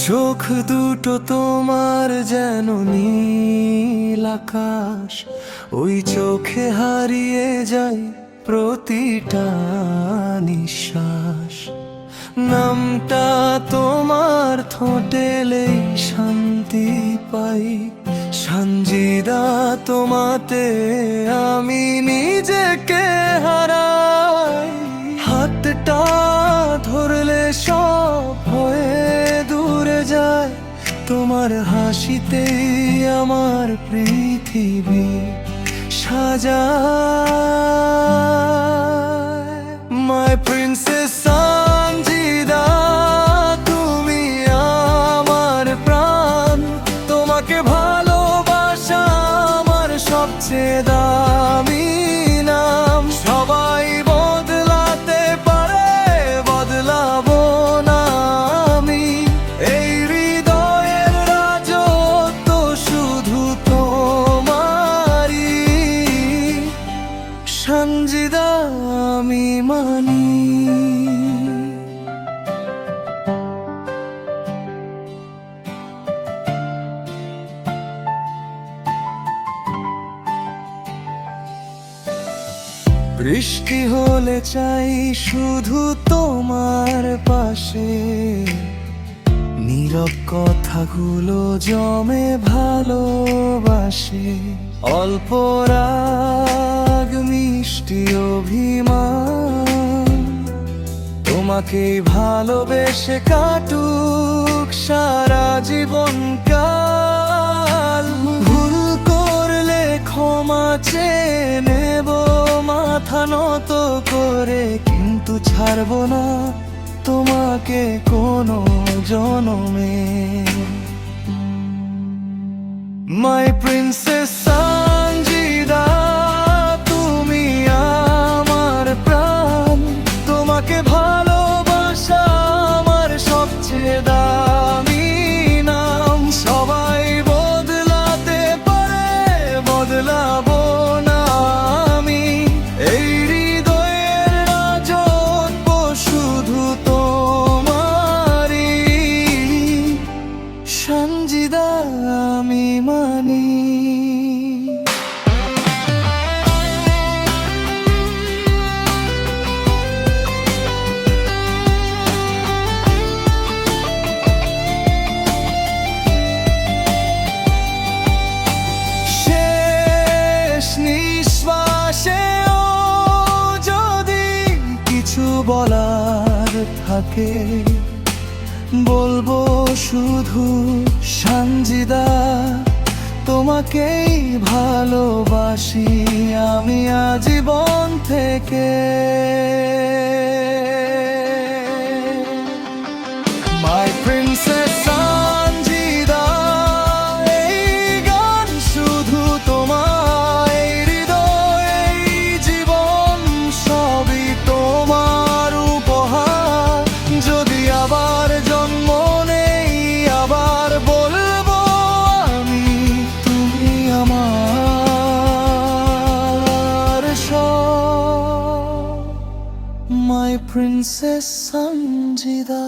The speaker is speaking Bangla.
চোখ দুটো তোমার যেন নীল আকাশ, ওই চোখে হারিয়ে যায় প্রতিটা নিঃশ্বাস। নামটা তোমার ঠোঁটেলেই শান্তি পাই, সঞ্জিদা তোমাতে আমি নিজেকে হারাই। হাতটা ধরলে সব হয়ে দূরে যায়, তোমার হাসিতেই আমার পৃথিবী সাজায়। মাই প্রিন্সেস সঞ্জিদা, তুমি আমার প্রাণ, তোমাকে ভালোবাসা আমার সবচেয়ে দামি নাম। সবাই বদলাতে পারে, বদলাবো না আমি, এই হৃদয়ের রাজত্ব শুধু তোমারই। সঞ্জিদা আমি মানি। বৃষ্টি হলে চাই শুধু তোমার পাশে, নীরব কথাগুলো জমে ভালোবাসে। অল্প রাগ মিষ্টি অভিমান, তোমাকে ভালোবেসে কাটুক সারা জীবন কাল। ভুল করলে ক্ষমা চেয়ে নেব মাথা নত করে, কিন্তু ছাড়বো না তোমাকে কোনো জনমে। মাই প্রিন্সেস সঞ্জিদা, তুমি আমার প্রাণ, তোমাকে ভালোবাসা আমার সবচেয়ে দামি নাম। সবাই বদলাতে পারে, বদলাবো না আমি, এই হৃদয়ের রাজত্ব শুধু তোমারই। সঞ্জিদা আমি মানি। শেষ নিঃশ্বাসেও যদি কিছু বলার থাকে, বলবো শুধু সঞ্জিদা তোমাকেই ভালোবাসি আমি আজীবন থেকে। মাই প্রিন্সেস সঞ্জিদা, এই গান শুধু তোমার, এই হৃদয়, এই জীবন সবই তোমার উপহার। যদি আবার জন্ম নেই, আবার বলবো আমি, তুমি আমার সব। My princess Sanjida.